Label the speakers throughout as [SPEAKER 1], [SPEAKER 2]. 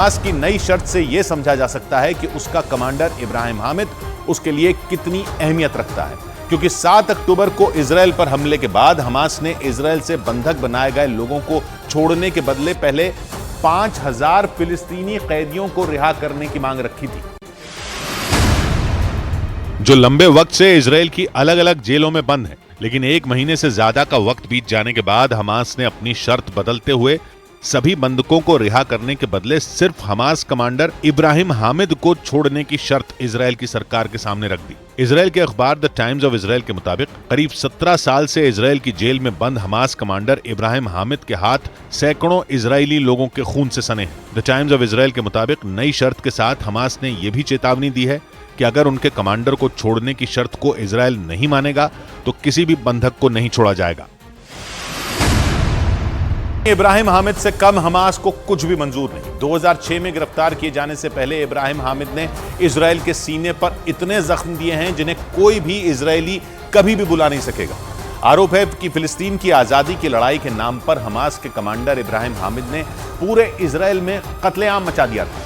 [SPEAKER 1] Hamas की नई शर्त से यह समझा जा सकता है कि उसका कमांडर इब्राहिम हामिद उसके लिए कितनी अहमियत रखता है, क्योंकि 7 अक्टूबर को इजराइल पर हमले के बाद हमास ने इजराइल से बंधक बनाए गए लोगों को छोड़ने के बदले पहले 5000 फिलिस्तीनी कैदियों को रिहा करने की मांग रखी थी, जो लंबे वक्त से इजराइल की अलग अलग जेलों में बंद हैं। लेकिन 1 महीने से ज्यादा का वक्त बीत जाने के बाद हमास ने अपनी शर्त बदलते हुए सभी बंधकों को रिहा करने के बदले सिर्फ हमास कमांडर इब्राहिम हामिद को छोड़ने की शर्त इजराइल की सरकार के सामने रख दी। इजराइल के अखबार द टाइम्स ऑफ इजराइल के मुताबिक करीब 17 साल से इजराइल की जेल में बंद हमास कमांडर इब्राहिम हामिद के हाथ सैकड़ों इजरायली लोगों के खून से सने हैं। द टाइम्स ऑफ इजराइल के मुताबिक नई शर्त के साथ हमास ने यह भी चेतावनी दी है कि अगर उनके कमांडर को छोड़ने की शर्त को इजराइल नहीं मानेगा तो किसी भी बंधक को नहीं छोड़ा जाएगा। इब्राहिम हामिद से कम हमास को कुछ भी मंजूर नहीं। 2006 में गिरफ्तार किए जाने से पहले इब्राहिम हामिद ने इजराइल के सीने पर इतने जख्म दिए हैं जिन्हें कोई भी इजरायली कभी भी बुला नहीं सकेगा। आरोप है कि फिलिस्तीन की आजादी की लड़ाई के नाम पर हमास के कमांडर इब्राहिम हामिद ने पूरे इजराइल में कत्लेआम मचा दिया था,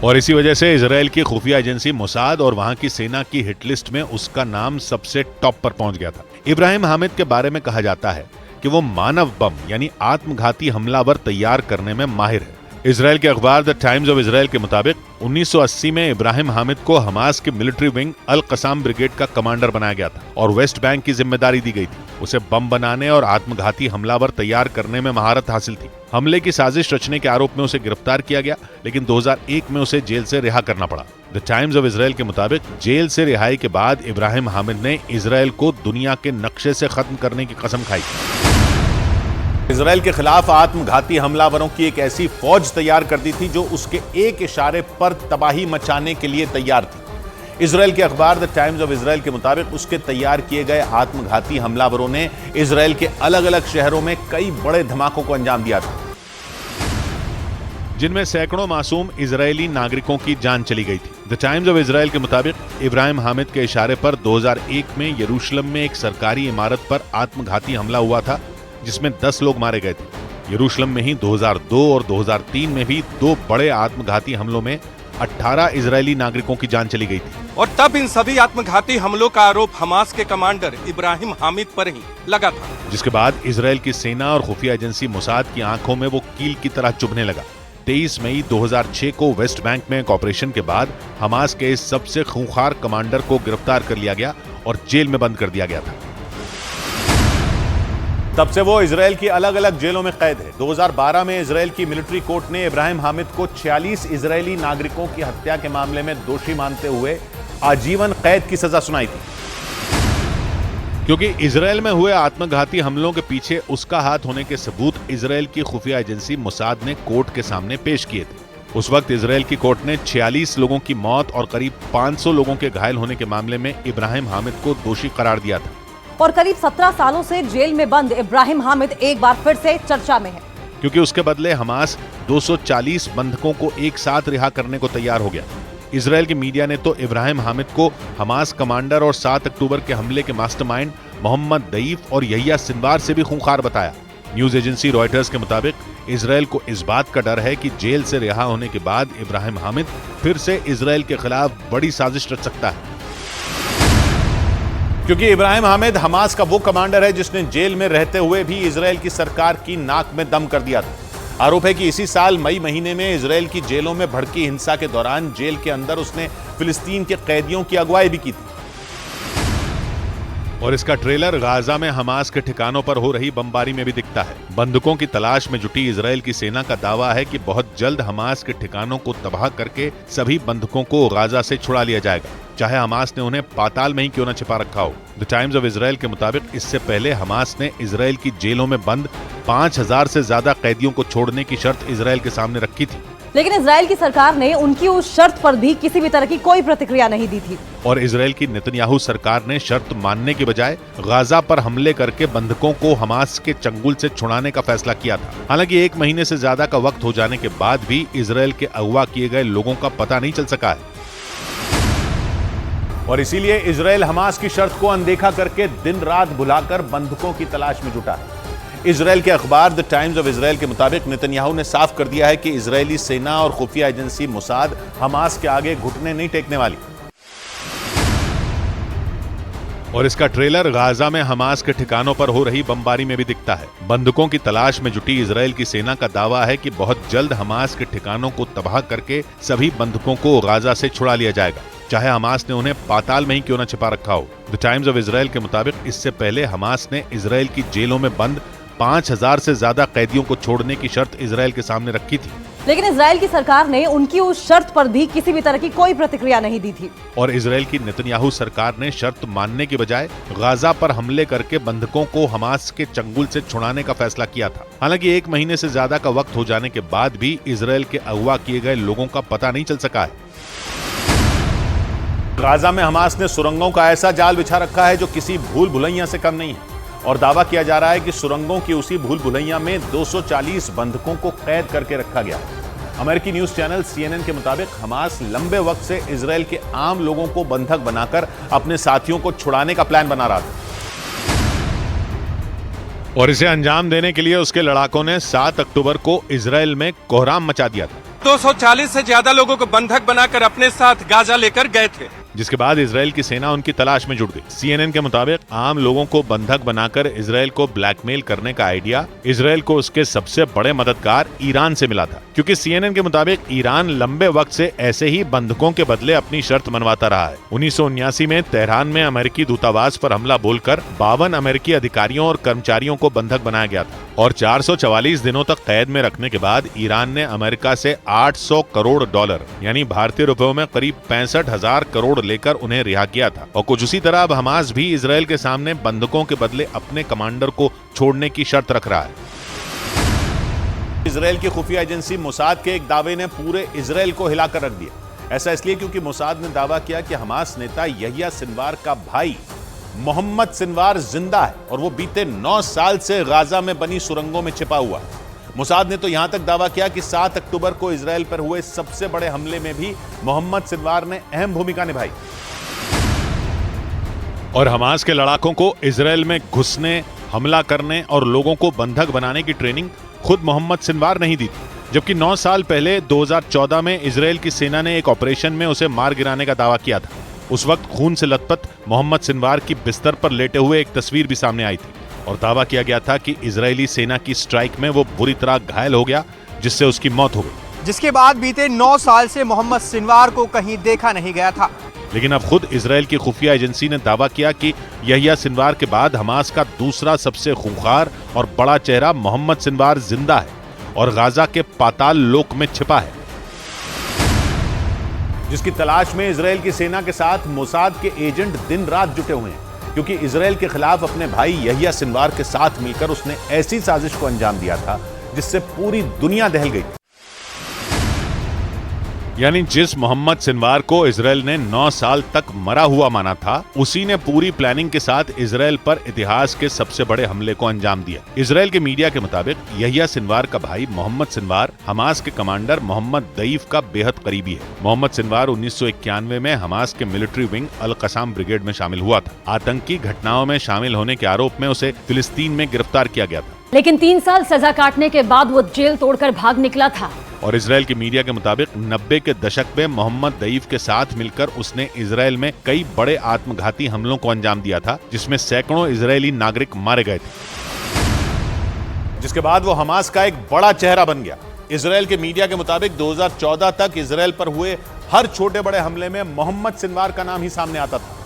[SPEAKER 1] और इसी वजह से इजराइल की खुफिया एजेंसी मोसाद और वहां की सेना की हिट लिस्ट में उसका नाम सबसे टॉप पर पहुंच गया था। इब्राहिम हामिद के बारे में कहा जाता है कि वो मानव बम यानी आत्मघाती हमलावर तैयार करने में माहिर है। इजराइल के अखबार द टाइम्स ऑफ इजराइल के मुताबिक 1980 में इब्राहिम हामिद को हमास के मिलिट्री विंग अल कसाम ब्रिगेड का कमांडर बनाया गया था और वेस्ट बैंक की जिम्मेदारी दी गई थी। उसे बम बनाने और आत्मघाती हमलावर तैयार करने में महारत हासिल थी। हमले की साजिश रचने के आरोप में उसे गिरफ्तार किया गया, लेकिन 2001 में उसे जेल से रिहा करना पड़ा। द टाइम्स ऑफ इजराइल के मुताबिक जेल से रिहाई के बाद इब्राहिम हामिद ने इजराइल को दुनिया के नक्शे से खत्म करने की कसम खाई। इजराइल के खिलाफ आत्मघाती हमलावरों की एक ऐसी फौज तैयार कर दी थी जो उसके एक इशारे पर तबाही मचाने के लिए तैयार थी। इजराइल के अखबार द टाइम्स ऑफ इजराइल के मुताबिक उसके तैयार किए गए आत्मघाती हमलावरों ने इजराइल के अलग अलग शहरों में कई बड़े धमाकों को अंजाम दिया था, जिनमें सैकड़ों मासूम इजरायली नागरिकों की जान चली गई थी। द टाइम्स ऑफ इजराइल के मुताबिक इब्राहिम हामिद के इशारे पर 2001 में यरूशलेम में एक सरकारी इमारत पर आत्मघाती हमला हुआ था, जिसमें 10 लोग मारे गए थे। यरूशलेम में ही 2002 और 2003 में भी 2 बड़े आत्मघाती हमलों में 18 इजरायली नागरिकों की जान चली गई थी।
[SPEAKER 2] और तब इन सभी आत्मघाती हमलों का आरोप हमास के कमांडर इब्राहिम हामिद पर ही लगा था,
[SPEAKER 1] जिसके बाद इजराइल की सेना और खुफिया एजेंसी मोसाद की आंखों में वो कील की तरह चुभने लगा। 23 मई 2006 को वेस्ट बैंक में एक ऑपरेशन के बाद हमास के इस सबसे खूंखार कमांडर को गिरफ्तार कर लिया गया और जेल में बंद कर दिया गया था। तब से वो इजराइल की अलग अलग जेलों में कैद है। 2012 में इजराइल की मिलिट्री कोर्ट ने इब्राहिम हामिद को 46 इजरायली नागरिकों की हत्या के मामले में दोषी मानते हुए आजीवन कैद की सजा सुनाई थी, क्योंकि इजराइल में हुए आत्मघाती हमलों के पीछे उसका हाथ होने के सबूत इजराइल की खुफिया एजेंसी मोसाद ने कोर्ट के सामने पेश किए थे। उस वक्त इजराइल की कोर्ट ने 46 लोगों की मौत और करीब 500 लोगों के घायल होने के मामले में इब्राहिम हामिद को दोषी करार दिया था।
[SPEAKER 3] और करीब 17 सालों से जेल में बंद इब्राहिम हामिद एक बार फिर से चर्चा में है,
[SPEAKER 1] क्योंकि उसके बदले हमास 240 बंधकों को एक साथ रिहा करने को तैयार हो गया। इजराइल की मीडिया ने तो इब्राहिम हामिद को हमास कमांडर और 7 अक्टूबर के हमले के मास्टरमाइंड मोहम्मद दईफ और यहिया सिनवार से भी खूंखार बताया। न्यूज एजेंसी रॉयटर्स के मुताबिक इजराइल को इस बात का डर है कि जेल से रिहा होने के बाद इब्राहिम हामिद फिर से इजराइल के खिलाफ बड़ी साजिश रच सकता है, क्योंकि इब्राहिम हामिद हमास का वो कमांडर है जिसने जेल में रहते हुए भी इजराइल की सरकार की नाक में दम कर दिया था। आरोप है कि इसी साल मई महीने में इजराइल की जेलों में भड़की हिंसा के दौरान जेल के अंदर उसने फिलिस्तीन के कैदियों की अगुवाई भी की थी, और इसका ट्रेलर गाजा में हमास के ठिकानों पर हो रही बमबारी में भी दिखता है। बंधकों की तलाश में जुटी इजराइल की सेना का दावा है कि बहुत जल्द हमास के ठिकानों को तबाह करके सभी बंधकों को गाजा से छुड़ा लिया जाएगा, चाहे हमास ने उन्हें पाताल में ही क्यों न छिपा रखा हो। द टाइम्स ऑफ इजराइल के मुताबिक इससे पहले हमास ने इजराइल की जेलों में बंद 5000 से ज्यादा कैदियों को छोड़ने की शर्त इजराइल के सामने रखी थी,
[SPEAKER 3] लेकिन इजराइल की सरकार ने उनकी उस शर्त पर भी किसी भी तरह की कोई प्रतिक्रिया नहीं दी थी।
[SPEAKER 1] और इजराइल की नेतन्याहू सरकार ने शर्त मानने के बजाय गाजा पर हमले करके बंधकों को हमास के चंगुल से छुड़ाने का फैसला किया था। हालांकि 1 महीने से ज्यादा का वक्त हो जाने के बाद भी इजराइल के अगवा किए गए लोगों का पता नहीं चल सका है, और इसीलिए इजराइल हमास की शर्त को अनदेखा करके दिन रात भुलाकर बंधकों की तलाश में जुटा है। इजराइल के अखबार द टाइम्स ऑफ इजराइल के मुताबिक नेतन्याहू ने साफ कर दिया है कि इजरायली सेना और खुफिया एजेंसी मोसाद हमास के आगे घुटने नहीं टेकने वाली। और इसका ट्रेलर गाजा में हमास के ठिकानों पर हो रही बमबारी में भी दिखता है। बंधकों की तलाश में जुटी इजराइल की सेना का दावा है कि बहुत जल्द हमास के ठिकानों को तबाह करके सभी बंधकों को गाजा से छुड़ा लिया जाएगा, चाहे हमास ने उन्हें पाताल में ही क्यों न छिपा रखा हो। द टाइम्स ऑफ इजराइल के मुताबिक इससे पहले हमास ने इजराइल की जेलों में बंद 5000 से ज्यादा कैदियों को छोड़ने की शर्त इजराइल के सामने रखी थी,
[SPEAKER 3] लेकिन इजराइल की सरकार ने उनकी उस शर्त पर भी किसी भी तरह की कोई प्रतिक्रिया नहीं दी थी।
[SPEAKER 1] और इजराइल की नेतन्याहू सरकार ने शर्त मानने के बजाय गाजा पर हमले करके बंधकों को हमास के चंगुल से छुड़ाने का फैसला किया था। हालांकि 1 महीने से ज्यादा का वक्त हो जाने के बाद भी इजराइल के अगवा किए गए लोगों का पता नहीं चल सका है। गाजा में हमास ने सुरंगों का ऐसा जाल बिछा रखा है जो किसी भूल भुलैया से कम नहीं है, और दावा किया जा रहा है कि सुरंगों की उसी भूल भुलैया में 240 बंधकों को कैद करके रखा गया। अमेरिकी न्यूज चैनल CNN के मुताबिक हमास लंबे वक्त से इजराइल के आम लोगों को बंधक बनाकर अपने साथियों को छुड़ाने का प्लान बना रहा था, और इसे अंजाम देने के लिए उसके लड़ाकों ने 7 अक्टूबर को इजराइल में कोहराम मचा दिया था।
[SPEAKER 2] 240 से ज्यादा लोगों को बंधक बनाकर अपने साथ गाजा लेकर गए थे,
[SPEAKER 1] जिसके बाद इजराइल की सेना उनकी तलाश में जुट गई। CNN के मुताबिक आम लोगों को बंधक बनाकर इजराइल को ब्लैकमेल करने का आइडिया इजराइल को उसके सबसे बड़े मददगार ईरान से मिला था, क्योंकि CNN के मुताबिक ईरान लंबे वक्त से ऐसे ही बंधकों के बदले अपनी शर्त मनवाता रहा है। 1979 में तेहरान में अमेरिकी दूतावास पर हमला बोलकर 52 अमेरिकी अधिकारियों और कर्मचारियों को बंधक बनाया गया था, और 444 दिनों तक कैद में रखने के बाद ईरान ने अमेरिका से $800 करोड़ यानी भारतीय रुपयों में करीब 65,000 करोड़ लेकर उन्हें रिहा किया था। और कुछ उसी तरह अब हमास भी इजराइल के सामने बंधकों के बदले अपने कमांडर को छोड़ने की शर्त रख रहा है। इजराइल की खुफिया एजेंसी मोसाद के एक दावे ने पूरे इजराइल को हिलाकर रख दिया। ऐसा इसलिए क्योंकि मोसाद ने दावा किया कि हमास नेता यहिया सिनवार का भाई मोहम्मद सिनवार जिंदा है, और वो बीते 9 साल से गाजा में बनी सुरंगों में छिपा हुआ है। मोसाद ने तो यहां तक दावा किया कि 7 अक्टूबर को इजराइल पर हुए सबसे बड़े हमले में भी मोहम्मद सिनवार ने अहम भूमिका निभाई, और हमास के लड़ाकों को इजराइल में घुसने, हमला करने और लोगों को बंधक बनाने की ट्रेनिंग खुद मोहम्मद सिनवार नहीं दी थी, जबकि 9 साल पहले 2014 में इजराइल की सेना ने एक ऑपरेशन में उसे मार गिराने का दावा किया था। उस वक्त खून से लथपथ मोहम्मद सिनवार की बिस्तर पर लेटे हुए एक तस्वीर भी सामने आई थी, और दावा किया गया था कि इजरायली सेना की स्ट्राइक में वो बुरी तरह घायल हो गया, जिससे उसकी मौत हो गई।
[SPEAKER 4] जिसके बाद बीते 9 साल से मोहम्मद सिनवार को कहीं देखा नहीं गया था।
[SPEAKER 1] लेकिन अब खुद इजराइल की खुफिया एजेंसी ने दावा किया कि यहिया सिनवार के बाद हमास का दूसरा सबसे खूंखार और बड़ा चेहरा मोहम्मद सिनवार जिंदा है और गाजा के पाताल लोक में छिपा है, जिसकी तलाश में इजराइल की सेना के साथ मोसाद के एजेंट दिन रात जुटे हुए हैं, क्योंकि इजराइल के खिलाफ अपने भाई यहिया सिनवार के साथ मिलकर उसने ऐसी साजिश को अंजाम दिया था जिससे पूरी दुनिया दहल गई। यानी जिस मोहम्मद सिनवार को इजराइल ने 9 साल तक मरा हुआ माना था, उसी ने पूरी प्लानिंग के साथ इजराइल पर इतिहास के सबसे बड़े हमले को अंजाम दिया। इजराइल के मीडिया के मुताबिक यहिया सिनवार का भाई मोहम्मद सिनवार हमास के कमांडर मोहम्मद दईफ का बेहद करीबी है। मोहम्मद सिनवार 1991 में हमास के मिलिट्री विंग अल कसाम ब्रिगेड में शामिल हुआ था। आतंकी घटनाओं में शामिल होने के आरोप में उसे फिलिस्तीन में गिरफ्तार किया गया था,
[SPEAKER 3] लेकिन 3 साल सजा काटने के बाद वो जेल तोड़कर भाग निकला था।
[SPEAKER 1] और इजराइल की मीडिया के मुताबिक 90 के दशक में मोहम्मद दईफ के साथ मिलकर उसने इजराइल में कई बड़े आत्मघाती हमलों को अंजाम दिया था, जिसमें सैकड़ों इजरायली नागरिक मारे गए थे, जिसके बाद वो हमास का एक बड़ा चेहरा बन गया। इजराइल के मीडिया के मुताबिक 2014 तक इजराइल पर हुए हर छोटे बड़े हमले में मोहम्मद सिनवार का नाम ही सामने आता था,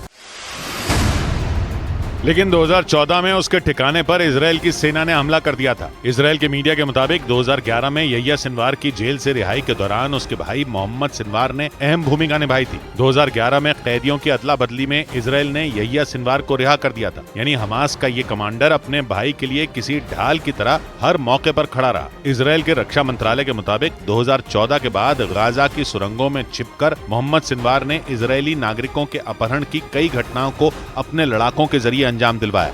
[SPEAKER 1] लेकिन 2014 में उसके ठिकाने पर इजराइल की सेना ने हमला कर दिया था। इजराइल के मीडिया के मुताबिक 2011 में यहिया सिनवार की जेल से रिहाई के दौरान उसके भाई मोहम्मद सिनवार ने अहम भूमिका निभाई थी। 2011 में कैदियों की अदला बदली में इजराइल ने यहिया सिनवार को रिहा कर दिया था। यानी हमास का ये कमांडर अपने भाई के लिए किसी ढाल की तरह हर मौके पर खड़ा रहा। इजराइल के रक्षा मंत्रालय के मुताबिक 2014 के बाद गाजा की सुरंगों में छिपकर मोहम्मद सिनवार ने इजरायली नागरिकों के अपहरण की कई घटनाओं को अपने लड़ाकों के जरिए अंजाम दिलवाया।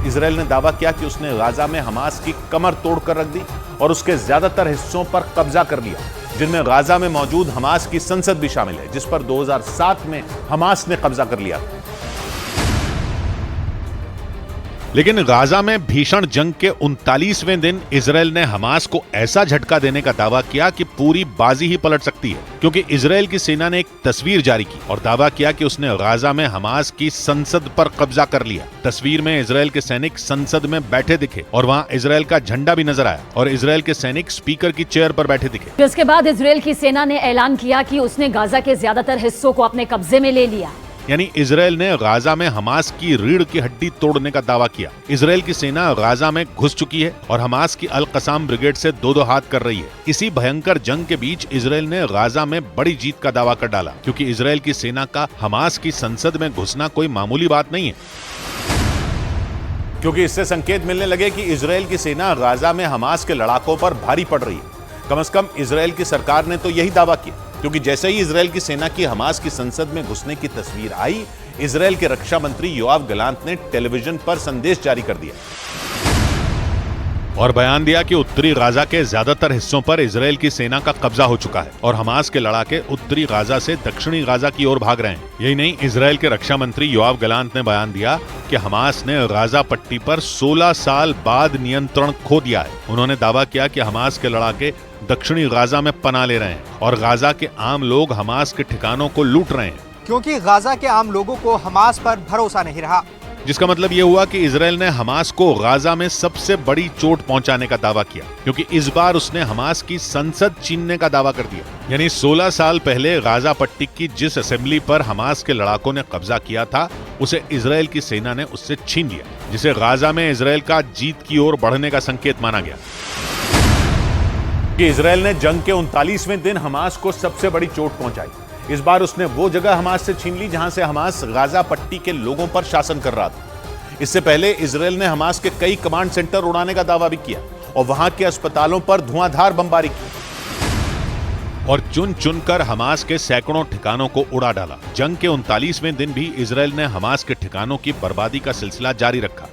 [SPEAKER 1] इजराइल ने दावा किया कि उसने गाजा में हमास की कमर तोड़कर रख दी और उसके ज्यादातर हिस्सों पर कब्जा कर लिया, जिनमें गाजा में मौजूद हमास की संसद भी शामिल है, जिस पर 2007 में हमास ने कब्जा कर लिया। लेकिन गाजा में भीषण जंग के 39वें दिन इजराइल ने हमास को ऐसा झटका देने का दावा किया कि पूरी बाजी ही पलट सकती है, क्योंकि इजराइल की सेना ने एक तस्वीर जारी की और दावा किया कि उसने गाजा में हमास की संसद पर कब्जा कर लिया। तस्वीर में इजराइल के सैनिक संसद में बैठे दिखे और वहाँ इजराइल का झंडा भी नजर आया और इजराइल के सैनिक स्पीकर की चेयर पर बैठे दिखे।
[SPEAKER 5] जिसके बाद इजराइल की सेना ने ऐलान किया कि उसने गाजा के ज्यादातर हिस्सों को अपने कब्जे में ले लिया।
[SPEAKER 1] यानी इजराइल ने गाजा में हमास की रीढ़ की हड्डी तोड़ने का दावा किया। इजराइल की सेना गाजा में घुस चुकी है और हमास की अल कसाम ब्रिगेड से दो हाथ कर रही है। इसी भयंकर जंग के बीच इजराइल ने गाजा में बड़ी जीत का दावा कर डाला, क्योंकि इजराइल की सेना का हमास की संसद में घुसना कोई मामूली बात नहीं है, क्योंकि इससे संकेत मिलने लगे कि इजराइल की सेना गाजा में हमास के लड़ाकों पर भारी पड़ रही है। कम से कम इजराइल की सरकार ने तो यही दावा किया, क्योंकि जैसे ही इजराइल की सेना की हमास की संसद में घुसने की तस्वीर आई, इजराइल के रक्षा मंत्री योआव गलांत ने टेलीविजन पर संदेश जारी कर दिया और बयान दिया कि उत्तरी गाजा के ज्यादातर हिस्सों पर इजराइल की सेना का कब्जा हो चुका है और हमास के लड़ाके उत्तरी गाजा से दक्षिणी गाजा की ओर भाग रहे हैं। यही नहीं, इजराइल के रक्षा मंत्री योआव गलांत ने बयान दिया कि हमास ने गाजा पट्टी पर 16 साल बाद नियंत्रण खो दिया है। उन्होंने दावा किया कि हमास के लड़ाके दक्षिणी गाजा में पनाह ले रहे हैं और गाजा के आम लोग हमास के ठिकानों को लूट रहे हैं,
[SPEAKER 4] क्योंकि गाजा के आम लोगों को हमास पर भरोसा नहीं रहा।
[SPEAKER 1] जिसका मतलब ये हुआ कि इजराइल ने हमास को गाजा में सबसे बड़ी चोट पहुंचाने का दावा किया, क्योंकि इस बार उसने हमास की संसद छीनने का दावा कर दिया। यानी 16 साल पहले गाजा पट्टी की जिस असेंबली पर हमास के लड़ाकों ने कब्जा किया था, उसे इजराइल की सेना ने उससे छीन लिया, जिसे गाजा में इजराइल का जीत की ओर बढ़ने का संकेत माना गया। कि इजराइल ने जंग के 39वें दिन हमास को सबसे बड़ी चोट पहुंचाई। इस बार उसने वो जगह हमास से छीन ली जहां से हमास गाजा पट्टी के लोगों पर शासन कर रहा था। इससे पहले इजराइल ने हमास के कई कमांड सेंटर उड़ाने का दावा भी किया और वहां के अस्पतालों पर धुआंधार बमबारी की और चुन चुनकर हमास के सैकड़ों ठिकानों को उड़ा डाला। जंग के 39वें दिन भी इजराइल ने हमास के ठिकानों की बर्बादी का सिलसिला जारी रखा।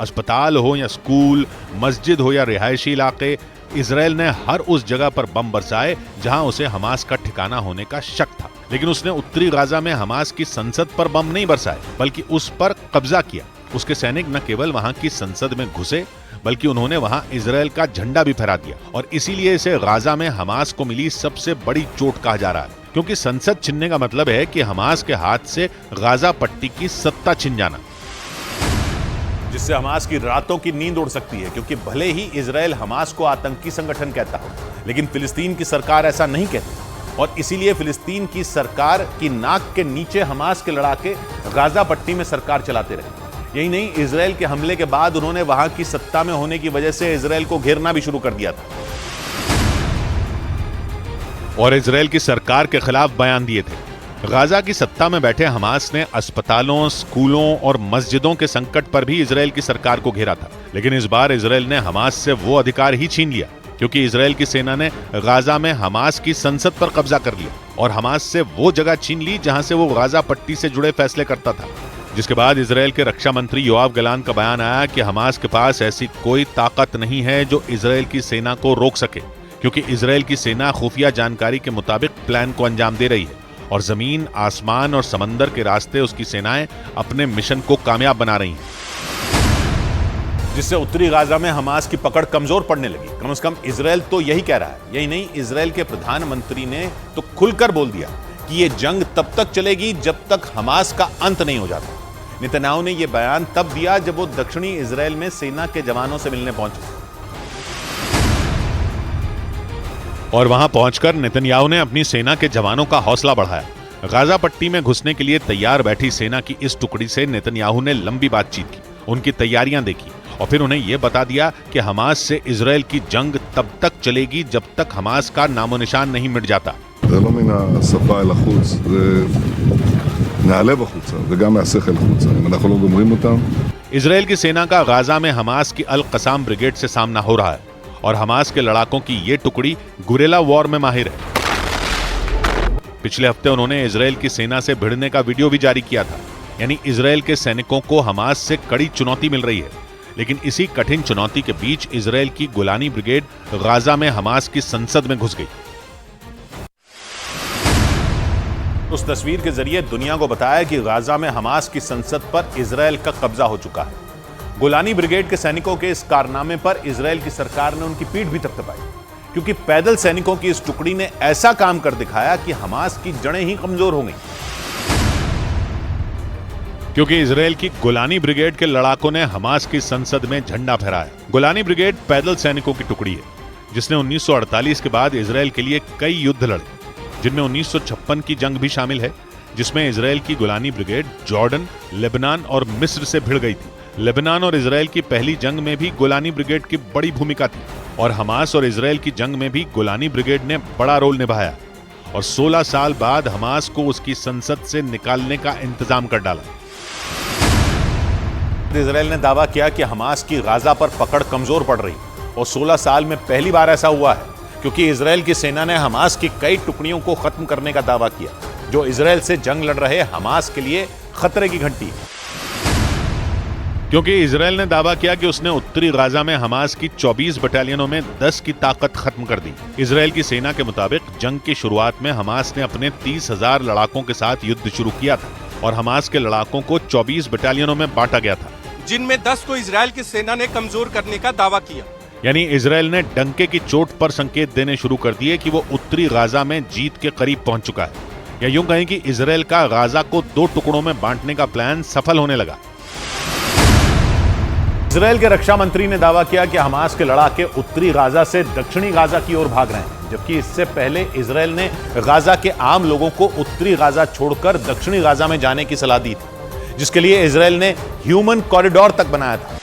[SPEAKER 1] अस्पताल हो या स्कूल, मस्जिद हो या रिहायशी इलाके, इजराइल ने हर उस जगह पर बम बरसाए जहां उसे हमास का ठिकाना होने का शक था। लेकिन उसने उत्तरी गाजा में हमास की संसद पर बम नहीं बरसाए, बल्कि उस पर कब्जा किया। उसके सैनिक न केवल वहां की संसद में घुसे, बल्कि उन्होंने वहां इजराइल का झंडा भी फहरा दिया और इसीलिए इसे गाजा में हमास को मिली सबसे बड़ी चोट कहा जा रहा है, क्योंकि संसद छीनने का मतलब है कि हमास के हाथ से गाजा पट्टी की सत्ता छिन जाना, जिससे हमास की रातों की नींद उड़ सकती है। क्योंकि भले ही इजराइल हमास को आतंकी संगठन कहता हो, लेकिन फिलिस्तीन की सरकार ऐसा नहीं कहती और इसीलिए फिलिस्तीन की सरकार की नाक के नीचे हमास के लड़ाके गाजा पट्टी में सरकार चलाते रहे। यही नहीं, इजराइल के हमले के बाद उन्होंने वहां की सत्ता में होने की वजह से इजराइल को घेरना भी शुरू कर दिया था और इजराइल की सरकार के खिलाफ बयान दिए थे। गाजा की सत्ता में बैठे हमास ने अस्पतालों, स्कूलों और मस्जिदों के संकट पर भी इजराइल की सरकार को घेरा था। लेकिन इस बार इजराइल ने हमास से वो अधिकार ही छीन लिया, क्योंकि इजराइल की सेना ने गाजा में हमास की संसद पर कब्जा कर लिया और हमास से वो जगह छीन ली जहां से वो गाजा पट्टी से जुड़े फैसले करता था। जिसके बाद इजराइल के रक्षा मंत्री योआव गलांत का बयान आया कि हमास के पास ऐसी कोई ताकत नहीं है जो इजराइल की सेना को रोक सके, क्योंकि इजराइल की सेना खुफिया जानकारी के मुताबिक प्लान को अंजाम दे रही है और जमीन, आसमान और समंदर के रास्ते उसकी सेनाएं अपने मिशन को कामयाब बना रही हैं, जिससे उत्तरी गाजा में हमास की पकड़ कमजोर पड़ने लगी। कम से कम इजराइल तो यही कह रहा है। यही नहीं, इजराइल के प्रधानमंत्री ने तो खुलकर बोल दिया कि ये जंग तब तक चलेगी जब तक हमास का अंत नहीं हो जाता। नेतन्याहू ने यह बयान तब दिया जब वो दक्षिणी इजराइल में सेना के जवानों से मिलने पहुंचे और वहां पहुंचकर नेतन्याहू ने अपनी सेना के जवानों का हौसला बढ़ाया। गाजा पट्टी में घुसने के लिए तैयार बैठी सेना की इस टुकड़ी से नेतन्याहू ने लंबी बातचीत की, उनकी तैयारियां देखी और फिर उन्हें यह बता दिया कि हमास से इजराइल की जंग तब तक चलेगी जब तक हमास का नामो निशान नहीं मिट जाता।
[SPEAKER 6] זה לא מן השפה אל החוץ, זה מהלב החוצה וגם מהשכל החוצה. אם אנחנו לא גומרים אותם.
[SPEAKER 1] इजराइल की सेना का गाजा में हमास की अल कसाम ब्रिगेड से सामना हो रहा है और हमास के लड़ाकों की ये टुकड़ी गुरेला वॉर में माहिर है। पिछले हफ्ते उन्होंने इजराइल की सेना से भिड़ने का वीडियो भी जारी किया था। यानी इजराइल के सैनिकों को हमास से कड़ी चुनौती मिल रही है। लेकिन इसी कठिन चुनौती के बीच इजराइल की गोलानी ब्रिगेड गाजा में हमास की संसद में घुस गई। उस तस्वीर के जरिए दुनिया को बताया कि गाजा में हमास की संसद पर इजरायल का कब्जा हो चुका है। गोलानी ब्रिगेड के सैनिकों के इस कारनामे पर इजरायल की सरकार ने उनकी पीठ भी थपथपाई, क्योंकि पैदल सैनिकों की इस टुकड़ी ने ऐसा काम कर दिखाया कि हमास की जड़ें ही कमजोर हो गईं। क्योंकि इजरायल की गोलानी ब्रिगेड के लड़ाकों ने हमास की संसद में झंडा फहराया। गोलानी ब्रिगेड पैदल सैनिकों की टुकड़ी है जिसने 1948 के बाद इजरायल के लिए कई युद्ध लड़े, जिनमें 1956 की जंग भी शामिल है, जिसमें इजरायल की गोलानी ब्रिगेड जॉर्डन, लेबनान और मिस्र से भिड़ गई थी। लेबनान और इजरायल की पहली जंग में भी गोलानी ब्रिगेड की बड़ी भूमिका थी और हमास और इजरायल की जंग में भी गोलानी ब्रिगेड ने बड़ा रोल निभाया और 16 साल बाद हमास को उसकी संसद से निकालने का इंतजाम कर डाला। इजरायल ने दावा किया कि हमास की गाजा पर पकड़ कमजोर पड़ रही और 16 साल में पहली बार ऐसा हुआ है, क्योंकि इजरायल की सेना ने हमास की कई टुकड़ियों को खत्म करने का दावा किया, जो इजरायल से जंग लड़ रहे हमास के लिए खतरे की घंटी है। क्योंकि इजरायल ने दावा किया कि उसने उत्तरी गाजा में हमास की 24 बटालियनों में 10 की ताकत खत्म कर दी। इजरायल की सेना के मुताबिक जंग की शुरुआत में हमास ने अपने 30,000 लड़ाकों के साथ युद्ध शुरू किया था और हमास के लड़ाकों को 24 बटालियनों में बांटा गया था,
[SPEAKER 2] जिनमें 10 को इजरायल की सेना ने कमजोर करने का दावा किया।
[SPEAKER 1] यानी इजरायल ने डंके की चोट पर संकेत देने शुरू कर दिए कि वो उत्तरी गाजा में जीत के करीब पहुंच चुका है, या यूं कहें कि इजरायल का गाजा को 2 टुकड़ों में बांटने का प्लान सफल होने लगा। इजरायल के रक्षा मंत्री ने दावा किया कि हमास के लड़ाके उत्तरी गाजा से दक्षिणी गाजा की ओर भाग रहे हैं, जबकि इससे पहले इजरायल ने गाजा के आम लोगों को उत्तरी गाजा छोड़कर दक्षिणी गाजा में जाने की सलाह दी थी, जिसके लिए इजरायल ने ह्यूमन कॉरिडोर तक बनाया था,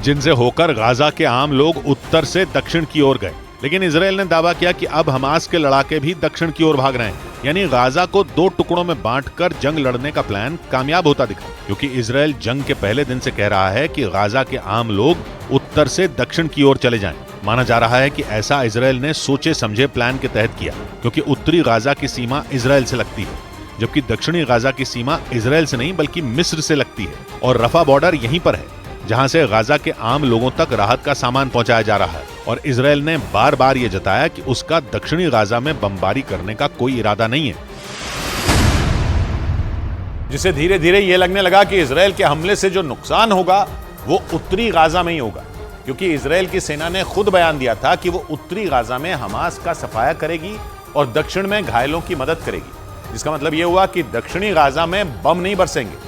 [SPEAKER 1] जिनसे होकर गाजा के आम लोग उत्तर से दक्षिण की ओर गए। लेकिन इजरायल ने दावा किया कि अब हमास के लड़ाके भी दक्षिण की ओर भाग रहे हैं, यानी गाजा को 2 टुकड़ों में बांटकर जंग लड़ने का प्लान कामयाब होता दिखा, क्योंकि इजरायल जंग के पहले दिन से कह रहा है कि गाजा के आम लोग उत्तर से दक्षिण की ओर चले जाएं। माना जा रहा है कि ऐसा इजरायल ने सोचे समझे प्लान के तहत किया, क्योंकि उत्तरी गाजा की सीमा इजरायल से लगती है, जबकि दक्षिणी गाजा की सीमा इजरायल से नहीं बल्कि मिस्र से लगती है और रफा बॉर्डर यहीं पर है, जहां से गाजा के आम लोगों तक राहत का सामान पहुंचाया जा रहा है। और इजरायल ने बार बार यह जताया कि उसका दक्षिणी गाजा में बमबारी करने का कोई इरादा नहीं है, जिससे धीरे धीरे यह लगने लगा कि इजरायल के हमले से जो नुकसान होगा वो उत्तरी गाजा में ही होगा, क्योंकि इजरायल की सेना ने खुद बयान दिया था कि वो उत्तरी गाजा में हमास का सफाया करेगी और दक्षिण में घायलों की मदद करेगी, जिसका मतलब यह हुआ कि दक्षिणी गाजा में बम नहीं बरसेंगे,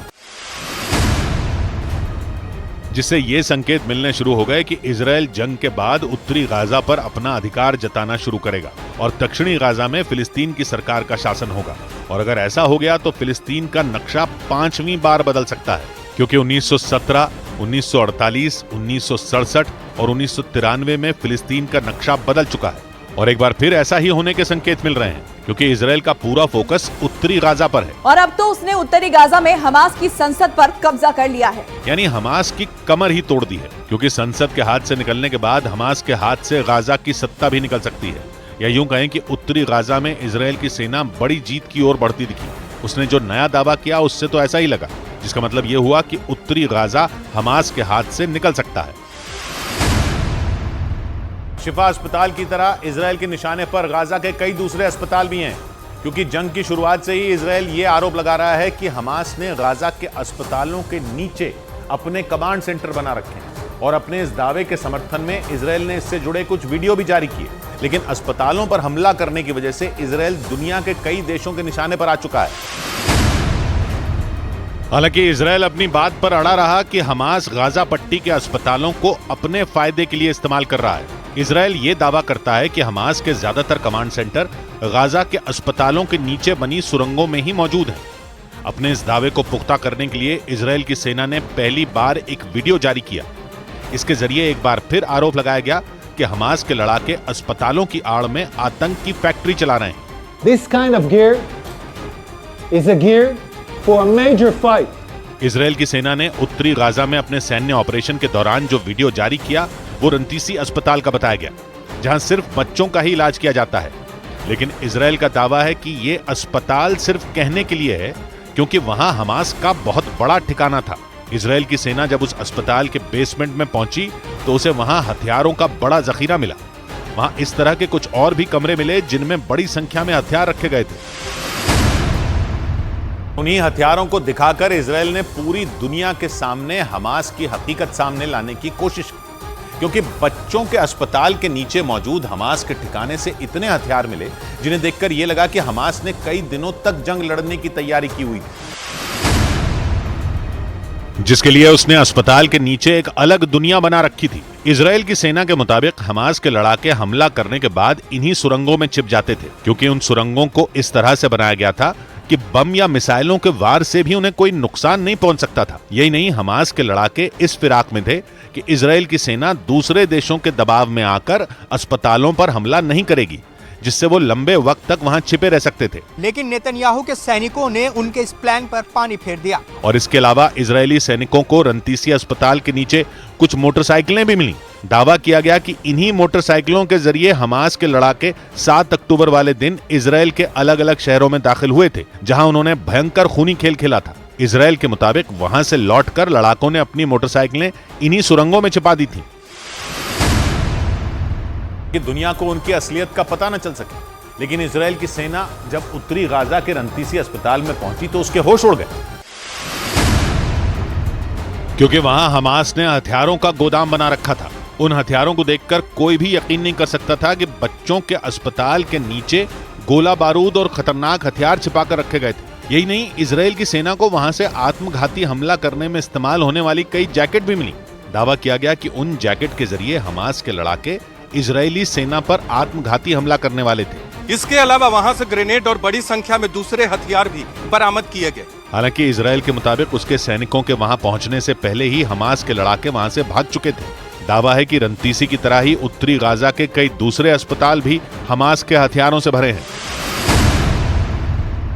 [SPEAKER 1] जिससे ये संकेत मिलने शुरू हो गए कि इजरायल जंग के बाद उत्तरी गाजा पर अपना अधिकार जताना शुरू करेगा और दक्षिणी गाजा में फिलिस्तीन की सरकार का शासन होगा। और अगर ऐसा हो गया तो फिलिस्तीन का नक्शा 5वीं बार बदल सकता है, क्योंकि 1917, 1948, 1967 और 1993 में फिलिस्तीन का नक्शा बदल चुका है और एक बार फिर ऐसा ही होने के संकेत मिल रहे हैं, क्योंकि इजरायल का पूरा फोकस उत्तरी गाजा पर है।
[SPEAKER 3] और अब तो उसने उत्तरी गाजा में हमास की संसद पर कब्जा कर लिया है,
[SPEAKER 1] यानी हमास की कमर ही तोड़ दी है, क्योंकि संसद के हाथ से निकलने के बाद हमास के हाथ से गाजा की सत्ता भी निकल सकती है, या यूं कहें कि उत्तरी गाजा में इजरायल की सेना बड़ी जीत की ओर बढ़ती दिखी। उसने जो नया दावा किया उससे तो ऐसा ही लगा, जिसका मतलब यह हुआ कि उत्तरी गाजा हमास के हाथ से निकल सकता है। शिफा अस्पताल की तरह इजरायल के निशाने पर गाजा के कई दूसरे अस्पताल भी हैं, क्योंकि जंग की शुरुआत से ही इजरायल ये आरोप लगा रहा है कि हमास ने गाजा के अस्पतालों के नीचे अपने कमांड सेंटर बना रखे हैं और अपने इस दावे के समर्थन में इजरायल ने इससे जुड़े कुछ वीडियो भी जारी किए। लेकिन अस्पतालों पर हमला करने की वजह से इजरायल दुनिया के कई देशों के निशाने पर आ चुका है। हालांकि इजरायल अपनी बात पर अड़ा रहा कि हमास गाजा पट्टी के अस्पतालों को अपने फायदे के लिए इस्तेमाल कर रहा है। इजरायल ये दावा करता है कि हमास के ज्यादातर कमांड सेंटर गाजा के अस्पतालों के नीचे बनी सुरंगों में ही मौजूद हैं। अपने इस दावे को पुख्ता करने के लिए इजरायल की सेना ने पहली बार एक वीडियो जारी किया। इसके जरिए एक बार फिर आरोप लगाया गया कि हमास के लड़ाके अस्पतालों की आड़ में आतंक की फैक्ट्री चला रहे हैं।
[SPEAKER 7] This kind of gear is a gear for a major fight.
[SPEAKER 1] Israel की सेना ने उत्तरी गाजा में अपने सैन्य ऑपरेशन के दौरान जो वीडियो जारी किया वो रंतीसी अस्पताल का बताया गया, जहां सिर्फ बच्चों का ही इलाज किया जाता है। लेकिन इजरायल का दावा है कि ये अस्पताल सिर्फ कहने के लिए है, क्योंकि वहां हमास का बहुत बड़ा ठिकाना था। इजरायल की सेना जब उस अस्पताल के बेसमेंट में पहुंची तो उसे वहां हथियारों का बड़ा जखीरा मिला। वहां इस तरह के कुछ और भी कमरे मिले जिनमें बड़ी संख्या में हथियार रखे गए थे। उन्हीं हथियारों को दिखाकर इजराइल ने पूरी दुनिया के सामने हमास की हकीकत सामने लाने की कोशिश की, क्योंकि बच्चों के अस्पताल के नीचे मौजूद हमास के ठिकाने से इतने हथियार मिले जिन्हें देखकर यह लगा कि हमास ने कई दिनों तक जंग लड़ने की तैयारी की हुई, जिसके लिए उसने अस्पताल के नीचे एक अलग दुनिया बना रखी थी। इजराइल की सेना के मुताबिक हमास के लड़ाके हमला करने के बाद इन्हीं सुरंगों में छिप जाते थे, क्योंकि उन सुरंगों को इस तरह से बनाया गया था कि बम या मिसाइलों के वार से भी उन्हें कोई नुकसान नहीं पहुंच सकता था। यही नहीं, हमास के लड़ाके इस फिराक में थे कि इजराइल की सेना दूसरे देशों के दबाव में आकर अस्पतालों पर हमला नहीं करेगी, जिससे वो लंबे वक्त तक वहां छिपे रह सकते थे।
[SPEAKER 4] लेकिन नेतन्याहू के सैनिकों ने उनके इस प्लान पर पानी फेर दिया
[SPEAKER 1] और इसके अलावा इजरायली सैनिकों को रंतीसी अस्पताल के नीचे कुछ मोटरसाइकिलें भी मिली। दावा किया गया कि इन्हीं मोटरसाइकिलों के जरिए हमास के लड़ाके 7 अक्टूबर वाले दिन इजराइल के अलग अलग शहरों में दाखिल हुए थे, जहां उन्होंने भयंकर खूनी खेल खेला था। इजराइल के मुताबिक वहां से लौटकर लड़ाकों ने अपनी मोटरसाइकिलें इन्हीं सुरंगों में छिपा दी थी कि दुनिया को उनकी असलियत का पता न चल सके। लेकिन इजराइल की सेना जब उत्तरी गाजा के रंतीसी अस्पताल में पहुंची तो उसके होश उड़ गए, क्योंकि वहां हमास ने हथियारों का गोदाम बना रखा था। उन हथियारों को देखकर कोई भी यकीन नहीं कर सकता था कि बच्चों के अस्पताल के नीचे गोला बारूद और खतरनाक हथियार छिपाकर रखे गए थे। यही नहीं, इजराइल की सेना को वहां से आत्मघाती हमला करने में इस्तेमाल होने वाली कई जैकेट भी मिली। दावा किया गया कि उन जैकेट के जरिए हमास के लड़ाके इजरायली सेना पर आत्मघाती हमला करने वाले थे।
[SPEAKER 2] इसके अलावा वहां से ग्रेनेड और बड़ी संख्या में दूसरे हथियार भी बरामद किए गए।
[SPEAKER 1] हालांकि इजराइल के मुताबिक उसके सैनिकों के वहां पहुंचने से पहले ही हमास के लड़ाके वहां से भाग चुके थे। दावा है कि रंतीसी की तरह ही उत्तरी गाजा के कई दूसरे अस्पताल भी हमास के हथियारों से भरे हैं।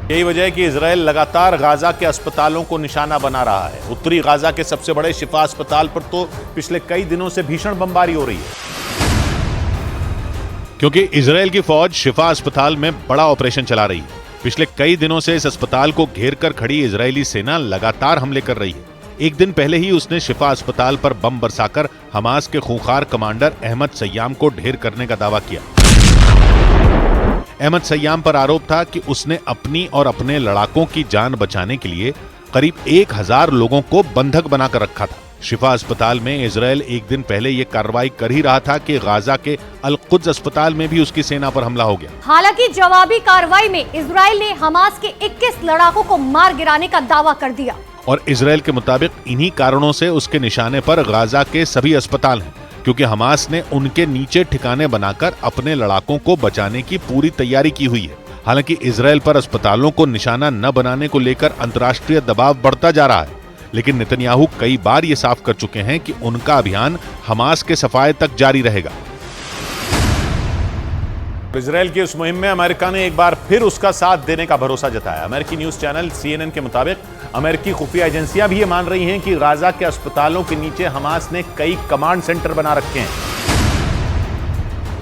[SPEAKER 1] यही वजह है कि इजराइल लगातार गाजा के अस्पतालों को निशाना बना रहा है। उत्तरी गाजा के सबसे बड़े शिफा अस्पताल पर तो पिछले कई दिनों से भीषण बमबारी हो रही है, क्योंकि इजराइल की फौज शिफा अस्पताल में बड़ा ऑपरेशन चला रही है। पिछले कई दिनों से इस अस्पताल को घेर कर खड़ी इजरायली सेना लगातार हमले कर रही है। एक दिन पहले ही उसने शिफा अस्पताल पर बम बरसाकर हमास के खूंखार कमांडर अहमद सय्याम को ढेर करने का दावा किया। अहमद सय्याम पर आरोप था कि उसने अपनी और अपने लड़ाकों की जान बचाने के लिए करीब 1000 लोगों को बंधक बनाकर रखा था। शिफा अस्पताल में इजराइल एक दिन पहले यह कार्रवाई कर ही रहा था कि गाजा के अल-कुद्स अस्पताल में भी उसकी सेना पर हमला हो गया।
[SPEAKER 5] हालांकि जवाबी कार्रवाई में इजराइल ने हमास के 21 लड़ाकों को मार गिराने का दावा कर दिया।
[SPEAKER 1] और इजराइल के मुताबिक इन्हीं कारणों से उसके निशाने पर गाजा के सभी अस्पताल हैं, क्योंकि हमास ने उनके नीचे ठिकाने बनाकर अपने लड़ाकों को बचाने की पूरी तैयारी की हुई है। हालांकि इजराइल पर अस्पतालों को निशाना न बनाने को लेकर अंतर्राष्ट्रीय दबाव बढ़ता जा रहा है, लेकिन नेतन्याहू कई बार ये साफ कर चुके हैं कि उनका अभियान हमास के सफाये तक जारी रहेगा। इजराइल की उस मुहिम में अमेरिका ने एक बार फिर उसका साथ देने का भरोसा जताया। अमेरिकी न्यूज चैनल CNN के मुताबिक अमेरिकी खुफिया एजेंसियां भी ये मान रही हैं कि गाजा के अस्पतालों के नीचे हमास ने कई कमांड सेंटर बना रखे हैं,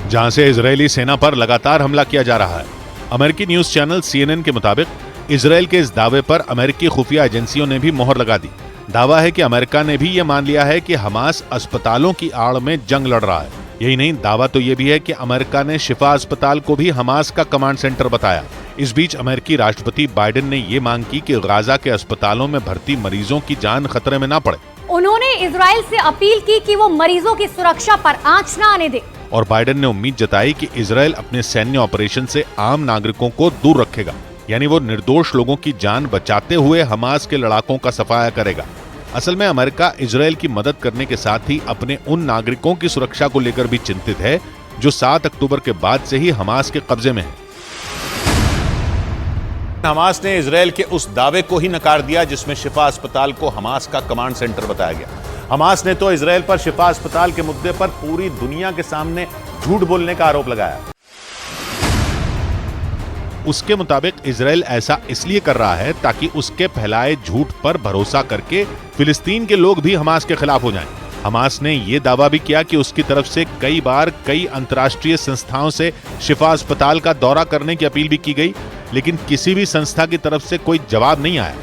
[SPEAKER 1] जहां से इजरायली सेना पर लगातार हमला किया जा रहा है। अमेरिकी न्यूज चैनल CNN के मुताबिक इजराइल के इस दावे पर अमेरिकी खुफिया एजेंसियों ने भी मोहर लगा दी। दावा है कि अमेरिका ने भी यह मान लिया है कि हमास अस्पतालों की आड़ में जंग लड़ रहा है। यही नहीं, दावा तो यह भी है कि अमेरिका ने शिफा अस्पताल को भी हमास का कमांड सेंटर बताया। इस बीच अमेरिकी राष्ट्रपति बाइडेन ने यह मांग की कि गाजा के अस्पतालों में भर्ती मरीजों की जान खतरे में ना पड़े।
[SPEAKER 5] उन्होंने इजराइल से अपील की कि वो मरीजों की सुरक्षा पर आंच न आने दे।
[SPEAKER 1] और बाइडेन ने उम्मीद जताई कि इजराइल अपने सैन्य ऑपरेशन से आम नागरिकों को दूर रखेगा, यानी वो निर्दोष लोगों की जान बचाते हुए हमास के लड़ाकों का सफाया करेगा। असल में अमेरिका इजराइल की मदद करने के साथ ही अपने उन नागरिकों की सुरक्षा को लेकर भी चिंतित है जो 7 अक्टूबर के बाद से ही हमास के कब्जे में है। हमास ने इजराइल के उस दावे को ही नकार दिया जिसमें शिफा अस्पताल को हमास का कमांड सेंटर बताया गया। हमास ने तो इजराइल पर शिफा अस्पताल के मुद्दे पर पूरी दुनिया के सामने झूठ बोलने का आरोप लगाया। उसके मुताबिक इजराइल ऐसा इसलिए कर रहा है ताकि उसके फैलाए झूठ पर भरोसा करके फिलिस्तीन के लोग भी हमास के खिलाफ हो जाएं। हमास ने यह दावा भी किया कि उसकी तरफ से कई बार कई अंतर्राष्ट्रीय संस्थाओं से शिफा अस्पताल का दौरा करने की अपील भी की गई, लेकिन किसी भी संस्था की तरफ से कोई जवाब नहीं आया।